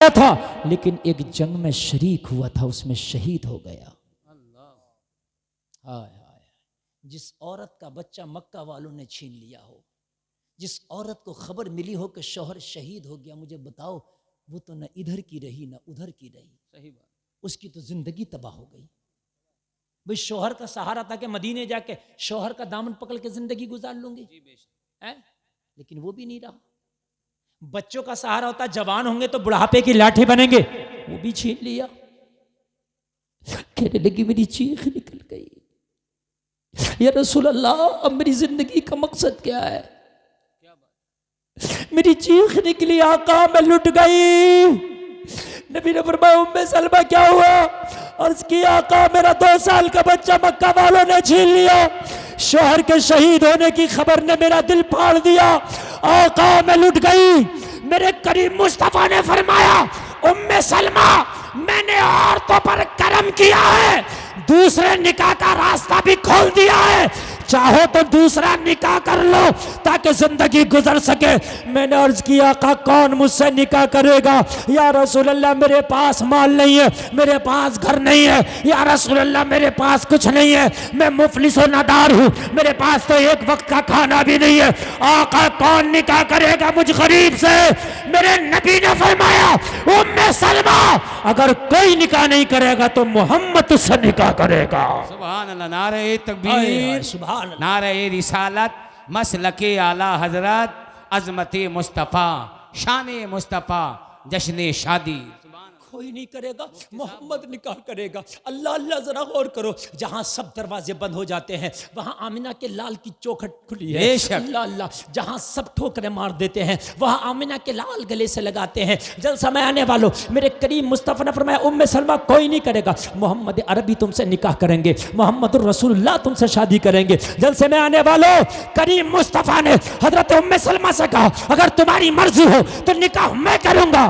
تھا لیکن ایک جنگ میں شریک ہوا تھا، اس میں شہید ہو گیا۔ ہائے ہائے، جس عورت کا بچہ مکہ والوں نے چھین لیا ہو، جس عورت کو خبر ملی ہو کہ شوہر شہید ہو گیا، مجھے بتاؤ وہ تو نہ ادھر کی رہی نہ ادھر کی رہی، صحیح بات، اس کی تو زندگی تباہ ہو گئی۔ بھئی شوہر کا سہارا تھا کہ مدینے جا کے شوہر کا دامن پکڑ کے زندگی گزار لوں گی، لیکن وہ بھی نہیں رہا۔ بچوں کا سہارا ہوتا، جوان ہوں گے تو بڑھاپے کی لاٹھی بنیں گے، وہ بھی چھین لیا۔ کہنے لگی میری چیخ نکل گئی، یا رسول اللہ اب میری زندگی کا مقصد کیا ہے؟ میری چیخ نکلی، آقا میں لٹ گئی۔ نبی نے فرمایا ام سلمہ کیا ہوا؟ عرض کی آقا میرا 2 سال کا بچہ مکہ والوں نے چھین لیا، شوہر کے شہید ہونے کی خبر نے میرا دل پھاڑ دیا، آقا میں لٹ گئی۔ میرے کریم مصطفیٰ نے فرمایا ام سلمہ میں نے عورتوں پر کرم کیا ہے، دوسرے نکاح کا راستہ بھی کھول دیا ہے، چاہو تو دوسرا نکاح کر لو تاکہ زندگی گزر سکے۔ میں نے عرض کیا آقا کون مجھ سے نکاح کرے گا؟ یا رسول اللہ میرے پاس مال نہیں ہے، میرے پاس گھر نہیں ہے، یا رسول اللہ میرے پاس کچھ نہیں ہے، میں مفلس و نادار ہوں، میرے پاس تو ایک وقت کا کھانا بھی نہیں ہے، آقا کون نکاح کرے گا مجھ غریب سے؟ میرے نبی نے فرمایا ام سلمہ اگر کوئی نکاح نہیں کرے گا تو محمد اس سے نکاح کرے گا۔ سبحان اللہ، نعرہ تکبیر، سبحان اللہ۔ نعرہ رسالت، مسلک اعلیٰ حضرت، عظمت مصطفیٰ، شان مصطفیٰ، جشن شادی۔ کوئی نہیں کرے گا، محمد نکاح کرے گا۔ اللہ اللہ ذرا غور کرو، جہاں سب دروازے بند ہو جاتے ہیں وہاں آمنہ کے لال کی چوکھٹ کھلی ہے۔ بے شک۔ اللہ اللہ، جہاں سب ٹھوکریں مار دیتے ہیں وہاں آمنہ کے لال گلے سے لگاتے ہیں۔ جلسہ میں آنے والوں، میرے کریم مصطفیٰ نے فرمایا ام سلمہ کوئی نہیں کرے گا، محمد عربی تم سے نکاح کریں گے، محمد الرسول اللہ تم سے شادی کریں گے۔ جلسے میں آنے والوں، کریم مصطفیٰ نے حضرت ام سلمہ سے کہا اگر تمہاری مرضی ہو تو نکاح میں کروں گا۔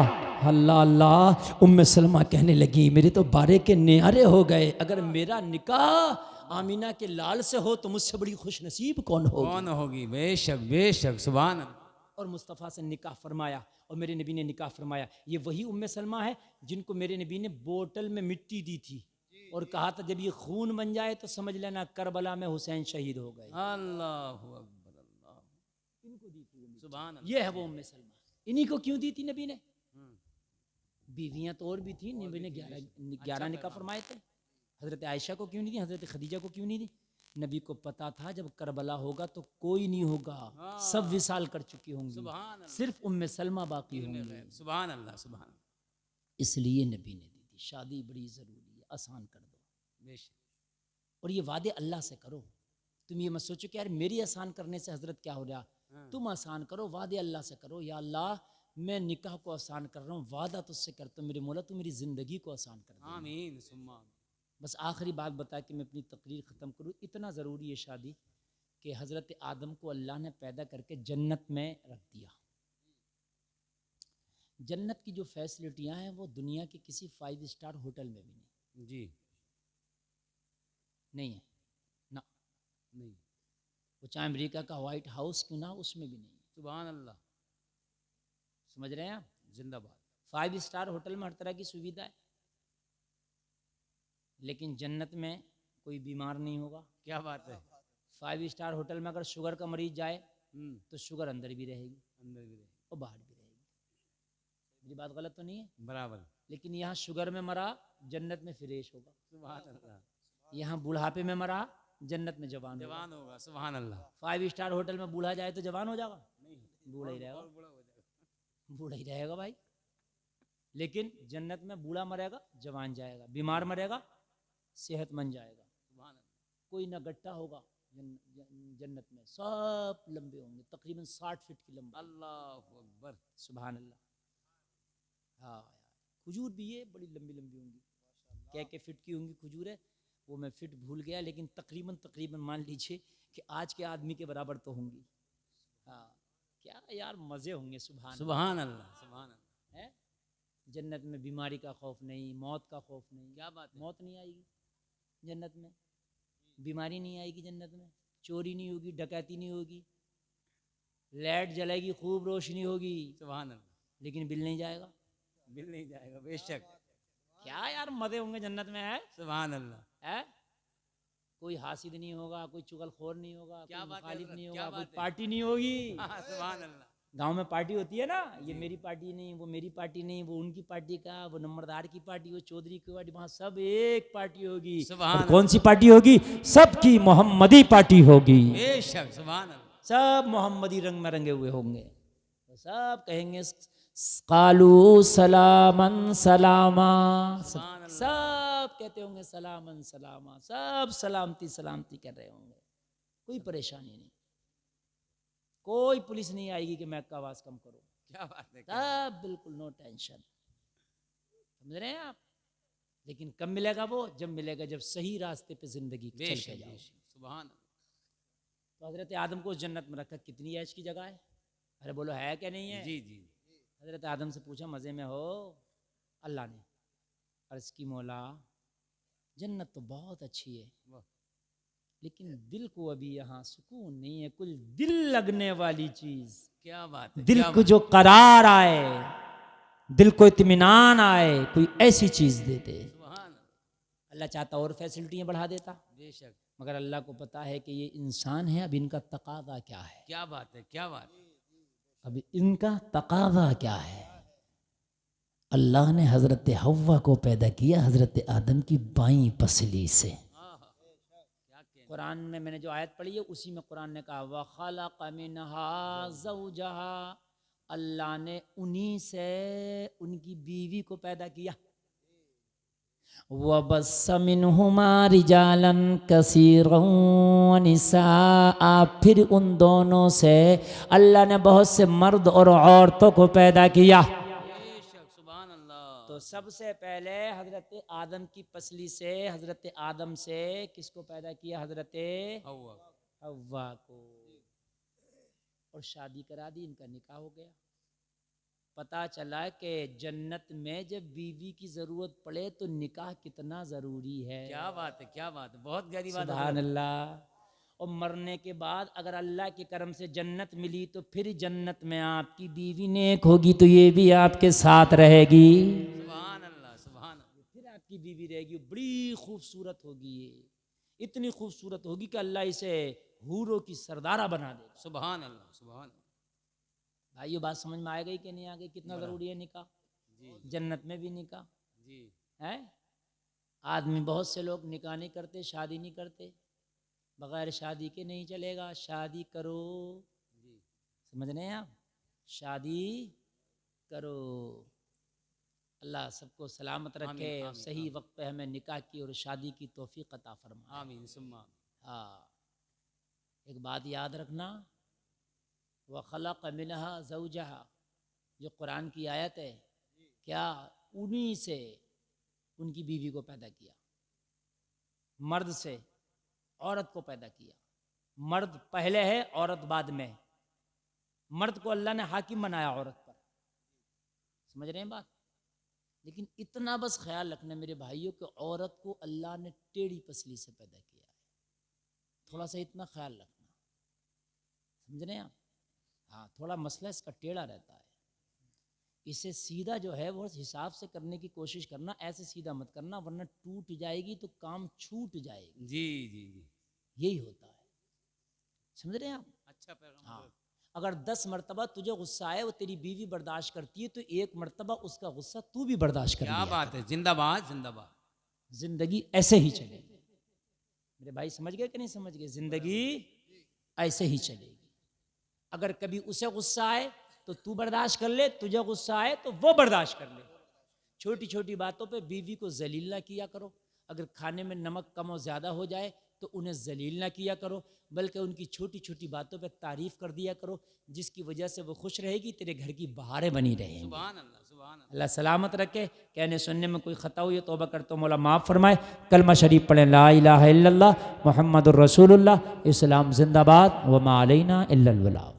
اللہ اللہ، ام سلمہ کہنے لگی میرے تو بارے کے نیارے ہو گئے، اگر میرا نکاح آمینہ کے لال سے ہو تو مجھ سے بڑی خوش نصیب کون ہوگی؟ کون ہوگی؟ بے شک بے شک، سبحان اللہ۔ اور مصطفیٰ سے نکاح فرمایا، اور میرے نبی نے نکاح فرمایا۔ یہ وہی ام سلمہ ہے جن کو میرے نبی نے بوتل میں مٹی دی تھی اور کہا تھا جب یہ خون بن جائے تو سمجھ لینا کربلا میں حسین شہید ہو گئے۔ اللہ اکبر، اللہ، ان کو دی تھی سبحان اللہ۔ یہ ہے وہ ام سلمہ۔ انہی کو کیوں دی تھی نبی نے؟ بیویاں تو اور بھی تھیں، نبی نے 11 نکاح فرمائے تھے۔ حضرت عائشہ کو کیوں نہیں دی؟ حضرت خدیجہ کو کیوں نہیں دی؟ نبی کو پتا تھا جب کربلا ہوگا تو کوئی نہیں ہوگا، سب وصال کر چکی ہوں گی، صرف ام سلمہ باقی ہوں گی، سبحان اللہ، سبحان اللہ۔ اس لیے نبی نے دی تھی۔ شادی بڑی ضروری ہے، آسان کر دو، بے شک۔ اور یہ وعدے اللہ سے کرو۔ تم یہ مت سوچو کہ یار میری آسان کرنے سے حضرت کیا ہو رہا، تم آسان کرو، وعدے اللہ سے کرو۔ یا اللہ میں نکاح کو آسان کر رہا ہوں، وعدہ تجھ سے کرتا ہوں میرے مولا تو میری زندگی کو آسان کر دے۔ آمین ثم آمین۔ بس آخری بات بتا کہ میں اپنی تقریر ختم کروں، اتنا ضروری ہے شادی کہ حضرت آدم کو اللہ نے پیدا کر کے جنت میں رکھ دیا۔ جنت کی جو فیسلٹیاں ہیں وہ دنیا کے کسی 5 اسٹار ہوٹل میں بھی نہیں، جی نہیں ہے نا، نہیں، وہ چاہے امریکہ کا وائٹ ہاؤس کیوں نہ ہو اس میں بھی نہیں ہے۔ سبحان اللہ، سمجھ رہے ہیں آپ؟ زندہ باد۔ 5 اسٹار ہوٹل میں ہر طرح کی سویدھا ہے، لیکن جنت میں کوئی بیمار نہیں ہوگا۔ کیا بات ہے! 5 اسٹار ہوٹل میں اگر شوگر کا مریض جائے تو شوگر اندر بھی رہے گی اندر بھی رہے، اور باہر بھی رہے گی۔ میری بات غلط تو نہیں ہے؟ برابر۔ لیکن یہاں شوگر میں مرا جنت میں فریش ہوگا، سبحان اللہ، یہاں بوڑھاپے میں مرا جنت میں جوان ہوگا۔ جوان ہوگا، سبحان اللہ۔ 5 اسٹار ہوٹل میں بوڑھا جائے تو جوان ہو جائے گا؟ بوڑھا ہی رہے گا، اور بڑا ہو جائے گا۔ بوڑھا ہی رہے گا بھائی۔ لیکن جنت میں بوڑھا مرے گا جوان جائے گا، بیمار مرے گا صحت مند جائے گا، سبحان اللہ، کوئی نہ گٹھا ہوگا۔ جنت میں سب لمبے ہوں گے، تقریباً 60 فٹ کی لمبائی۔ اللہ اکبر، سبحان اللہ۔ ہاں کھجور بھی ہے بڑی لمبی لمبی ہوں گی، کیا فٹ کی ہوں گی کھجور ہے وہ میں فٹ بھول گیا، لیکن تقریباً مان لیجیے کہ آج کے آدمی کے برابر تو ہوں گی۔ ہاں کیا یار مزے ہوں گے، سبحان اللہ، سبحان اللہ، سبحان اللہ۔ ہے جنت میں بیماری کا خوف نہیں، موت کا خوف نہیں۔ کیا بات ہے! موت نہیں آئے گی جنت میں، بیماری نہیں آئے گی جنت میں، چوری نہیں ہوگی، ڈکیتی نہیں ہوگی، لائٹ جلے گی، خوب روشنی ہوگی، سبحان اللہ، لیکن بل نہیں جائے گا۔ مل نہیں جائے گا بے شک. کیا یار مزے ہوں گے جنت میں ہے سبحان اللہ. ہے کوئی حاسد نہیں ہوگا, کوئی چغل خور نہیں ہوگا, کیا کوئی بات ہے مخالف حضرت, نہیں کیا ہوگا, کوئی بات ہے. پارٹی نہیں ہوگی. ہاں سبحان اللہ. گاؤں میں پارٹی ہوتی ہے نا, یہ میری پارٹی نہیں, وہ میری پارٹی نہیں, وہ ان کی پارٹی کا, وہ نمبردار کی پارٹی, وہ چودھری کی پارٹی, وہاں سب ایک پارٹی ہوگی. سبحان اور کون سی پارٹی ہوگی؟ سب کی محمدی پارٹی ہوگی. بے شک سبحان اللہ. سب محمدی رنگ میں رنگے ہوئے ہوں گے. تو سب کہیں گے قالو سلامن سلاما, سبحان اللہ. سب کہتے ہوں گے سلامن سلاما, سب سلامتی سلامتی کر رہے ہوں گے. کوئی پریشانی نہیں, کوئی پولیس نہیں آئے گی کہ میں آواز کم کروں. کیا بات ہے. سب بالکل نو ٹینشن. سمجھ رہے ہیں آپ؟ لیکن کب ملے گا وہ؟ جب ملے گا جب صحیح راستے پہ زندگی بے چل کے شک جاؤ. بے شک سبحان اللہ. تو حضرت آدم کو اس جنت میں رکھا, کتنی عیش کی جگہ ہے؟ ارے بولو ہے کہ نہیں ہے؟ جی جی. حضرت آدم سے پوچھا مزے میں ہو؟ اللہ نے عرض کی مولا جنت تو بہت اچھی ہے, واہ. لیکن دل کو ابھی یہاں سکون نہیں ہے. کل دل لگنے والی چیز, کیا بات ہے. دل کیا کو بات. جو قرار آئے, دل کو اطمینان آئے, کوئی ایسی چیز دے دے. سبحان اللہ. اللہ چاہتا اور فیسلٹیاں بڑھا دیتا, بے شک. مگر اللہ کو پتا ہے کہ یہ انسان ہے, اب ان کا تقاضا کیا ہے, کیا بات ہے. کیا بات. اب ان کا تقاضا کیا ہے. اللہ نے حضرت حوا کو پیدا کیا حضرت آدم کی بائیں پسلی سے. کیا کہنا. قرآن میں نے جو آیت پڑھی ہے اسی میں قرآن نے کہا وَخَلَقَ مِنْهَا زَوْجَهَا, اللہ نے انہی سے ان کی بیوی کو پیدا کیا. وَبَثَّ مِنْهُمَا رِجَالًا كَثِيرًا وَنِسَاءً, پھر ان دونوں سے اللہ نے بہت سے مرد اور عورتوں کو پیدا کیا. بے شک سبحان اللہ. تو سب سے پہلے حضرت آدم کی پسلی سے, حضرت آدم سے کس کو پیدا کیا؟ حضرت ہوا. حوا کو, اور شادی کرا دی, ان کا نکاح ہو گیا. پتا چلا کہ جنت میں جب بیوی کی ضرورت پڑے تو نکاح کتنا ضروری ہے. کیا بات ہے. کیا بات ہے. بہت گہری بات. سبحان اللہ. اور مرنے کے بعد اگر اللہ کے کرم سے جنت ملی تو پھر جنت میں آپ کی بیوی نیک ہوگی تو یہ بھی آپ کے ساتھ رہے گی. سبحان اللہ. سبحان اللہ. پھر آپ کی بیوی رہے گی, بڑی خوبصورت ہوگی, یہ اتنی خوبصورت ہوگی کہ اللہ اسے حوروں کی سردارہ بنا دے گا. سبحان اللہ. سبحان اللہ. بھائیو بات سمجھ میں آئے گئی کہ نہیں آ گئی؟ کتنا ضروری ہے نکاح. جی جنت میں بھی نکاح جی. ہے. آدمی بہت سے لوگ نکاح نہیں کرتے, شادی نہیں کرتے, بغیر شادی کے نہیں چلے گا. شادی کرو, جی. سمجھ رہے ہیں آپ؟ شادی کرو. اللہ سب کو سلامت رکھے, آمین، اور آمین، صحیح آمین. وقت پہ ہمیں نکاح کی اور شادی کی توفیق عطا فرمائے. آمین ثم آمین. ہاں, ایک بات یاد رکھنا, وَخَلَقَ مِنْهَا زَوْجَهَا, جو قرآن کی آیت ہے, کیا انہی سے ان کی بیوی کو پیدا کیا. مرد سے عورت کو پیدا کیا. مرد پہلے ہے, عورت بعد میں. مرد کو اللہ نے حاکم بنایا عورت پر. سمجھ رہے ہیں بات؟ لیکن اتنا بس خیال رکھنا میرے بھائیوں کہ عورت کو اللہ نے ٹیڑھی پسلی سے پیدا کیا ہے. تھوڑا سا اتنا خیال رکھنا, سمجھ رہے ہیں آپ؟ ہاں, تھوڑا مسئلہ اس کا ٹیڑھا رہتا ہے. اسے سیدھا جو ہے وہ حساب سے کرنے کی کوشش کرنا, ایسے سیدھا مت کرنا ورنہ ٹوٹ جائے گی تو کام چھوٹ جائے گی. جی جی جی. یہی ہوتا ہے, سمجھ رہے ہیں آپ؟ اچھا پیغام. ہاں, اگر 10 مرتبہ تجھے غصہ آئے وہ تیری بیوی برداشت کرتی ہے تو 1 مرتبہ اس کا غصہ تو بھی برداشت کر کیا لیا بات ہے. زندہ باد. زندہ باد. زندگی ایسے ہی چلے گی. میرے بھائی سمجھ گئے کہ نہیں سمجھ گئے؟ زندگی ایسے ہی چلے گی. اگر کبھی اسے غصہ آئے تو تو برداشت کر لے, تجھے غصہ آئے تو وہ برداشت کر لے. چھوٹی چھوٹی باتوں پہ بیوی کو ذلیل نہ کیا کرو. اگر کھانے میں نمک کم و زیادہ ہو جائے تو انہیں ذلیل نہ کیا کرو, بلکہ ان کی چھوٹی چھوٹی باتوں پہ تعریف کر دیا کرو, جس کی وجہ سے وہ خوش رہے گی, تیرے گھر کی بہاریں بنی رہیں گی. سبحان اللہ. سبحان اللہ. اللہ سلامت رکھے. کہنے سننے میں کوئی خطا ہوئی توبہ کرتا ہوں, مولا معاف فرمائے. کلمہ شریف پڑھیں, لا الہ الا اللہ محمد الرسول اللہ. اسلام زندہ باد, وما علینا الا البلاغ.